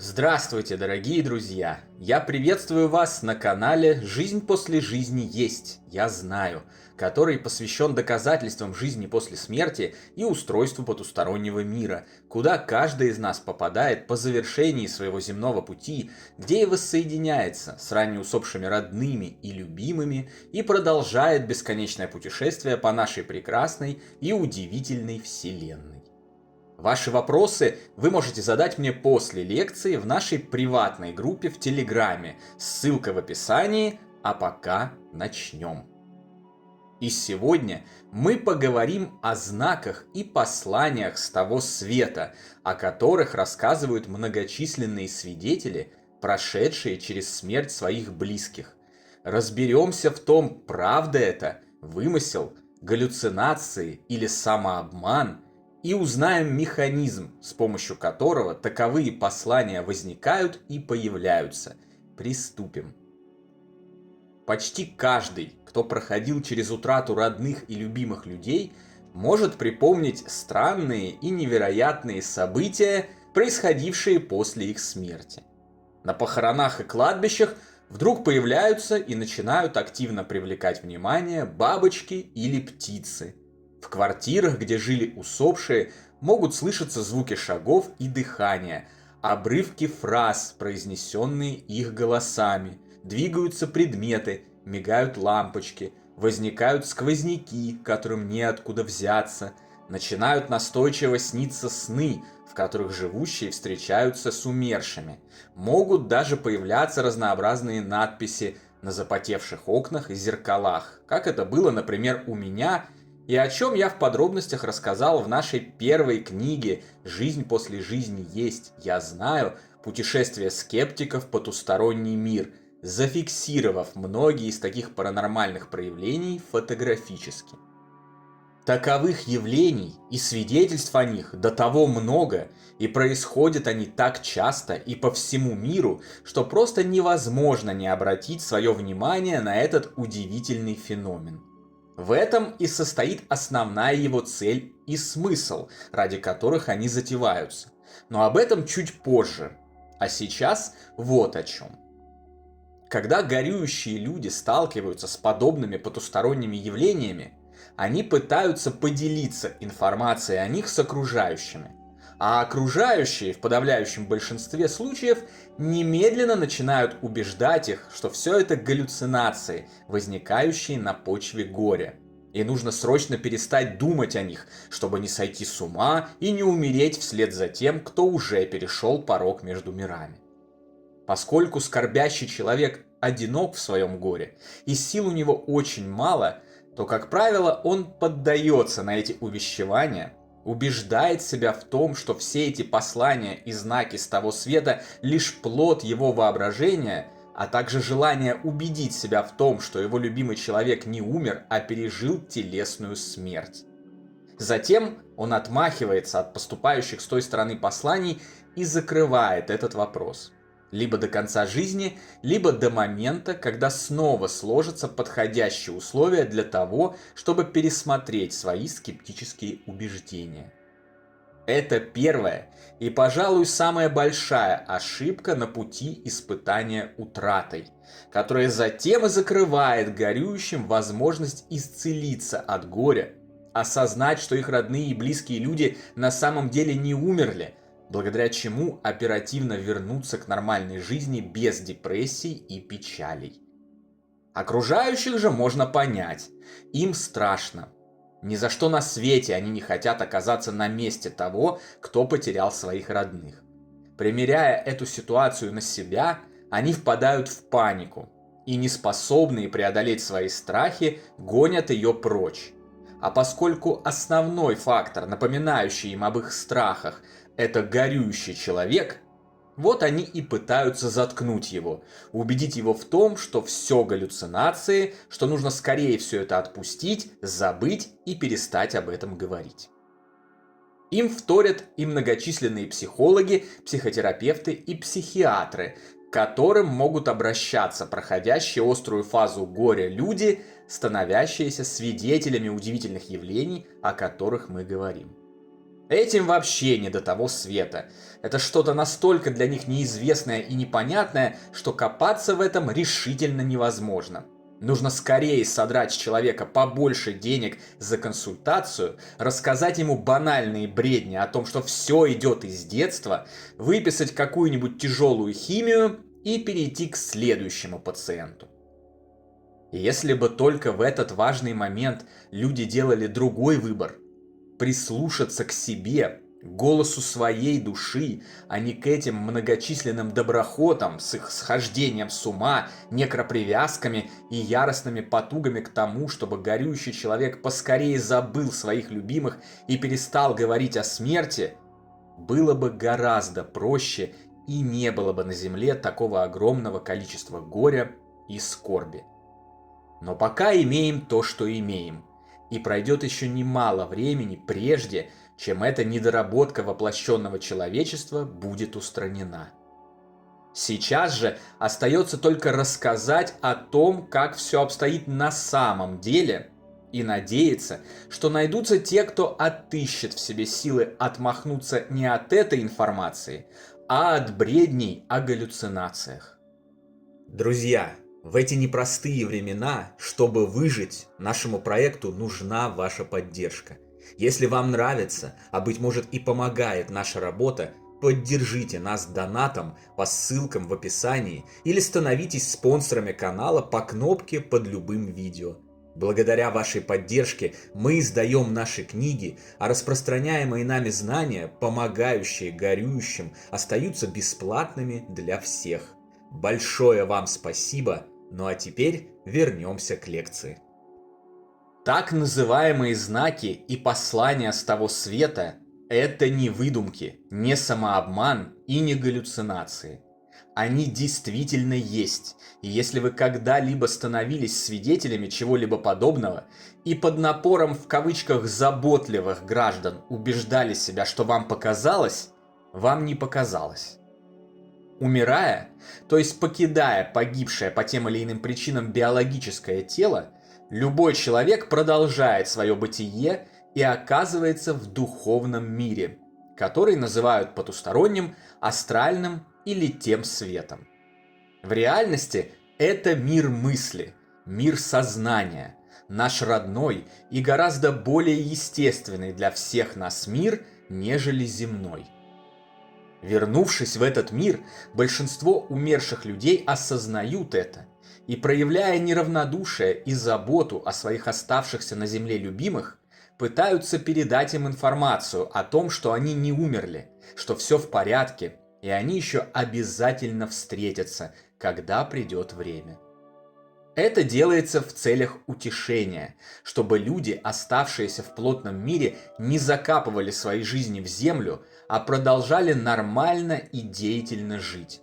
Здравствуйте, дорогие друзья! Я приветствую вас на канале «Жизнь после жизни есть, я знаю», который посвящен доказательствам жизни после смерти и устройству потустороннего мира, куда каждый из нас попадает по завершении своего земного пути, где и воссоединяется с ранее усопшими родными и любимыми и продолжает бесконечное путешествие по нашей прекрасной и удивительной вселенной. Ваши вопросы вы можете задать мне после лекции в нашей приватной группе в Телеграме. Ссылка в описании, а пока начнем. И сегодня мы поговорим о знаках и посланиях с того света, о которых рассказывают многочисленные свидетели, прошедшие через смерть своих близких. Разберемся в том, правда это, вымысел, галлюцинации или самообман, и узнаем механизм, с помощью которого таковые послания возникают и появляются. Приступим. Почти каждый, кто проходил через утрату родных и любимых людей, может припомнить странные и невероятные события, происходившие после их смерти. На похоронах и кладбищах вдруг появляются и начинают активно привлекать внимание бабочки или птицы. В квартирах, где жили усопшие, могут слышаться звуки шагов и дыхания, обрывки фраз, произнесенные их голосами, двигаются предметы, мигают лампочки, возникают сквозняки, которым неоткуда взяться, начинают настойчиво сниться сны, в которых живущие встречаются с умершими. Могут даже появляться разнообразные надписи на запотевших окнах и зеркалах, как это было, например, у меня, и о чем я в подробностях рассказал в нашей первой книге «Жизнь после жизни есть, я знаю. Путешествие скептиков в потусторонний мир», зафиксировав многие из таких паранормальных проявлений фотографически. Таковых явлений и свидетельств о них до того много, и происходят они так часто и по всему миру, что просто невозможно не обратить свое внимание на этот удивительный феномен. В этом и состоит основная его цель и смысл, ради которых они затеваются. Но об этом чуть позже. А сейчас вот о чем. Когда горюющие люди сталкиваются с подобными потусторонними явлениями, они пытаются поделиться информацией о них с окружающими. А окружающие в подавляющем большинстве случаев немедленно начинают убеждать их, что все это галлюцинации, возникающие на почве горя. И нужно срочно перестать думать о них, чтобы не сойти с ума и не умереть вслед за тем, кто уже перешел порог между мирами. Поскольку скорбящий человек одинок в своем горе и сил у него очень мало, то, как правило, он поддается на эти увещевания, убеждает себя в том, что все эти послания и знаки с того света лишь плод его воображения, а также желание убедить себя в том, что его любимый человек не умер, а пережил телесную смерть. Затем он отмахивается от поступающих с той стороны посланий и закрывает этот вопрос. Либо до конца жизни, либо до момента, когда снова сложатся подходящие условия для того, чтобы пересмотреть свои скептические убеждения. Это первая и, пожалуй, самая большая ошибка на пути испытания утратой, которая затем и закрывает горюющим возможность исцелиться от горя, осознать, что их родные и близкие люди на самом деле не умерли, благодаря чему оперативно вернуться к нормальной жизни без депрессий и печалей. Окружающих же можно понять, им страшно. Ни за что на свете они не хотят оказаться на месте того, кто потерял своих родных. Примеряя эту ситуацию на себя, они впадают в панику и, неспособные преодолеть свои страхи, гонят ее прочь. А поскольку основной фактор, напоминающий им об их страхах, это горюющий человек, вот они и пытаются заткнуть его, убедить его в том, что все галлюцинации, что нужно скорее все это отпустить, забыть и перестать об этом говорить. Им вторят и многочисленные психологи, психотерапевты и психиатры, к которым могут обращаться проходящие острую фазу горя люди, становящиеся свидетелями удивительных явлений, о которых мы говорим. Этим вообще не до того света. Это что-то настолько для них неизвестное и непонятное, что копаться в этом решительно невозможно. Нужно скорее содрать с человека побольше денег за консультацию, рассказать ему банальные бредни о том, что все идет из детства, выписать какую-нибудь тяжелую химию и перейти к следующему пациенту. Если бы только в этот важный момент люди делали другой выбор, прислушаться к себе, к голосу своей души, а не к этим многочисленным доброхотам с их схождением с ума, некропривязками и яростными потугами к тому, чтобы горюющий человек поскорее забыл своих любимых и перестал говорить о смерти, было бы гораздо проще и не было бы на земле такого огромного количества горя и скорби. Но пока имеем то, что имеем. И пройдет еще немало времени, прежде чем эта недоработка воплощенного человечества будет устранена. Сейчас же остается только рассказать о том, как все обстоит на самом деле, и надеяться, что найдутся те, кто отыщет в себе силы отмахнуться не от этой информации, а от бредней о галлюцинациях. Друзья, в эти непростые времена, чтобы выжить, нашему проекту нужна ваша поддержка. Если вам нравится, а быть может и помогает наша работа, поддержите нас донатом по ссылкам в описании или становитесь спонсорами канала по кнопке под любым видео. Благодаря вашей поддержке мы издаем наши книги, а распространяемые нами знания, помогающие горюющим, остаются бесплатными для всех. Большое вам спасибо, ну а теперь вернемся к лекции. Так называемые знаки и послания с того света – это не выдумки, не самообман и не галлюцинации. Они действительно есть, и если вы когда-либо становились свидетелями чего-либо подобного и под напором в кавычках заботливых граждан убеждали себя, что вам показалось, вам не показалось. Умирая, то есть покидая погибшее по тем или иным причинам биологическое тело, любой человек продолжает свое бытие и оказывается в духовном мире, который называют потусторонним, астральным или тем светом. В реальности это мир мысли, мир сознания, наш родной и гораздо более естественный для всех нас мир, нежели земной. Вернувшись в этот мир, большинство умерших людей осознают это и, проявляя неравнодушие и заботу о своих оставшихся на земле любимых, пытаются передать им информацию о том, что они не умерли, что все в порядке, и они еще обязательно встретятся, когда придет время. Это делается в целях утешения, чтобы люди, оставшиеся в плотном мире, не закапывали свои жизни в землю, а продолжали нормально и деятельно жить.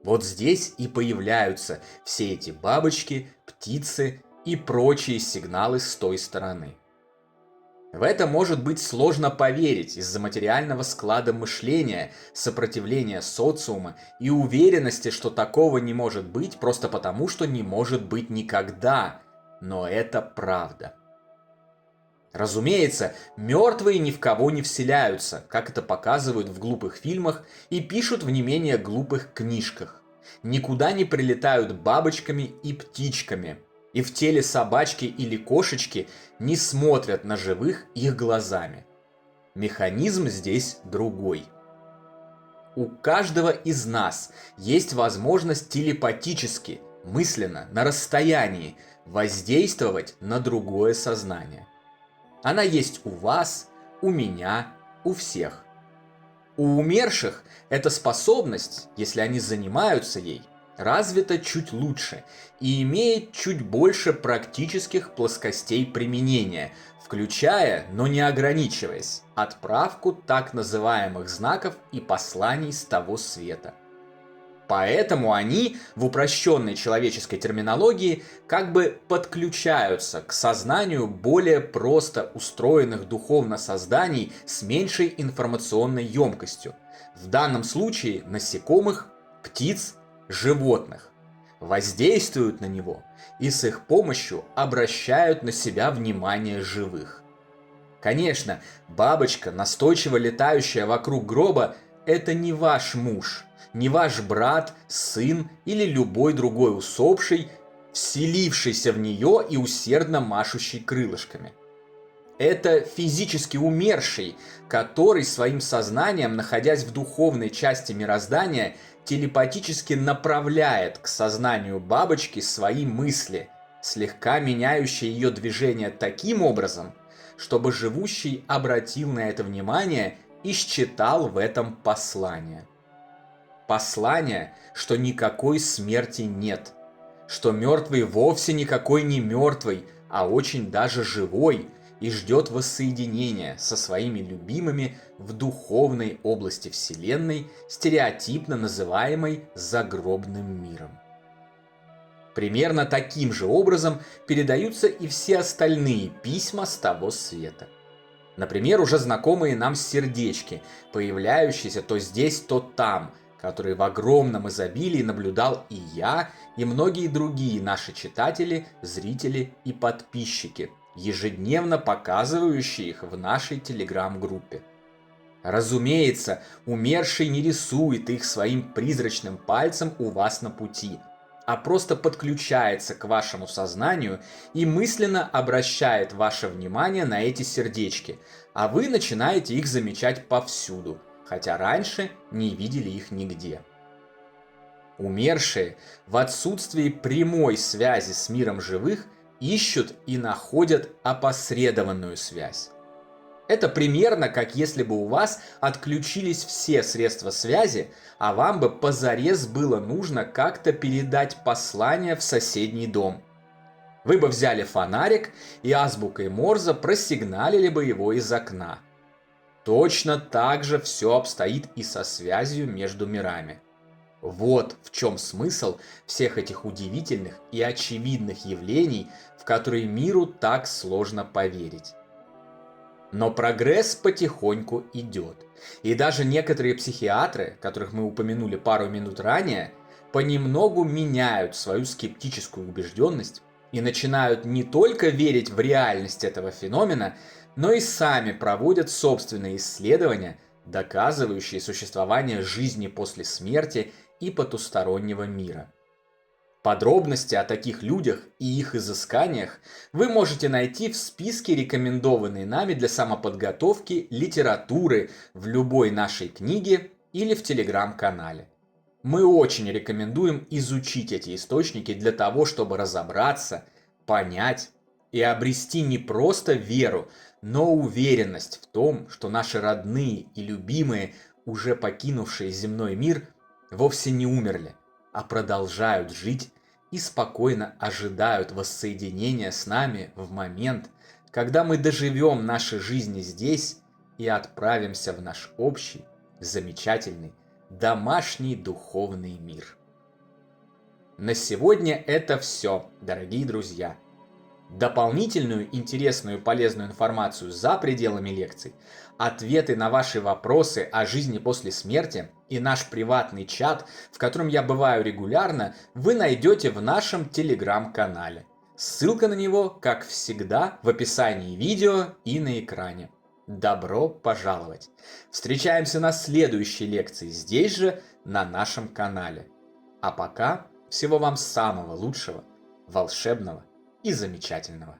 Вот здесь и появляются все эти бабочки, птицы и прочие сигналы с той стороны. В это может быть сложно поверить из-за материального склада мышления, сопротивления социума и уверенности, что такого не может быть просто потому, что не может быть никогда. Но это правда. Разумеется, мертвые ни в кого не вселяются, как это показывают в глупых фильмах и пишут в не менее глупых книжках. Никуда не прилетают бабочками и птичками. И в теле собачки или кошечки не смотрят на живых их глазами. Механизм здесь другой. У каждого из нас есть возможность телепатически, мысленно, на расстоянии воздействовать на другое сознание. Она есть у вас, у меня, у всех. У умерших эта способность, если они занимаются ей, развита чуть лучше и имеет чуть больше практических плоскостей применения, включая, но не ограничиваясь, отправку так называемых знаков и посланий с того света. Поэтому они, в упрощенной человеческой терминологии, как бы подключаются к сознанию более просто устроенных духовно созданий с меньшей информационной емкостью, в данном случае насекомых, птиц, животных, воздействуют на него и с их помощью обращают на себя внимание живых. Конечно, бабочка, настойчиво летающая вокруг гроба, это не ваш муж, не ваш брат, сын или любой другой усопший, вселившийся в нее и усердно машущий крылышками. Это физически умерший, который своим сознанием, находясь в духовной части мироздания, телепатически направляет к сознанию бабочки свои мысли, слегка меняющие ее движение таким образом, чтобы живущий обратил на это внимание и считал в этом послание. Послание, что никакой смерти нет, что мертвый вовсе никакой не мертвый, а очень даже живой и ждет воссоединения со своими любимыми в духовной области Вселенной, стереотипно называемой загробным миром. Примерно таким же образом передаются и все остальные письма с того света. Например, уже знакомые нам сердечки, появляющиеся то здесь, то там, которые в огромном изобилии наблюдал и я, и многие другие наши читатели, зрители и подписчики, ежедневно показывающие их в нашей телеграм-группе. Разумеется, умерший не рисует их своим призрачным пальцем у вас на пути, а просто подключается к вашему сознанию и мысленно обращает ваше внимание на эти сердечки, а вы начинаете их замечать повсюду, хотя раньше не видели их нигде. Умершие в отсутствии прямой связи с миром живых ищут и находят опосредованную связь. Это примерно как если бы у вас отключились все средства связи, а вам бы позарез было нужно как-то передать послание в соседний дом. Вы бы взяли фонарик и азбукой Морзе просигналили бы его из окна. Точно так же все обстоит и со связью между мирами. Вот в чем смысл всех этих удивительных и очевидных явлений, в которые миру так сложно поверить. Но прогресс потихоньку идет. И даже некоторые психиатры, которых мы упомянули пару минут ранее, понемногу меняют свою скептическую убежденность и начинают не только верить в реальность этого феномена, но и сами проводят собственные исследования, доказывающие существование жизни после смерти и потустороннего мира. Подробности о таких людях и их изысканиях вы можете найти в списке рекомендованной нами для самоподготовки литературы в любой нашей книге или в телеграм-канале. Мы очень рекомендуем изучить эти источники для того, чтобы разобраться, понять и обрести не просто веру, но уверенность в том, что наши родные и любимые, уже покинувшие земной мир, вовсе не умерли, а продолжают жить и спокойно ожидают воссоединения с нами в момент, когда мы доживем наши жизни здесь и отправимся в наш общий, замечательный, домашний духовный мир. На сегодня это все, дорогие друзья. Дополнительную интересную и полезную информацию за пределами лекций, ответы на ваши вопросы о жизни после смерти и наш приватный чат, в котором я бываю регулярно, вы найдете в нашем телеграм-канале. Ссылка на него, как всегда, в описании видео и на экране. Добро пожаловать! Встречаемся на следующей лекции здесь же, на нашем канале. А пока всего вам самого лучшего, волшебного и замечательного.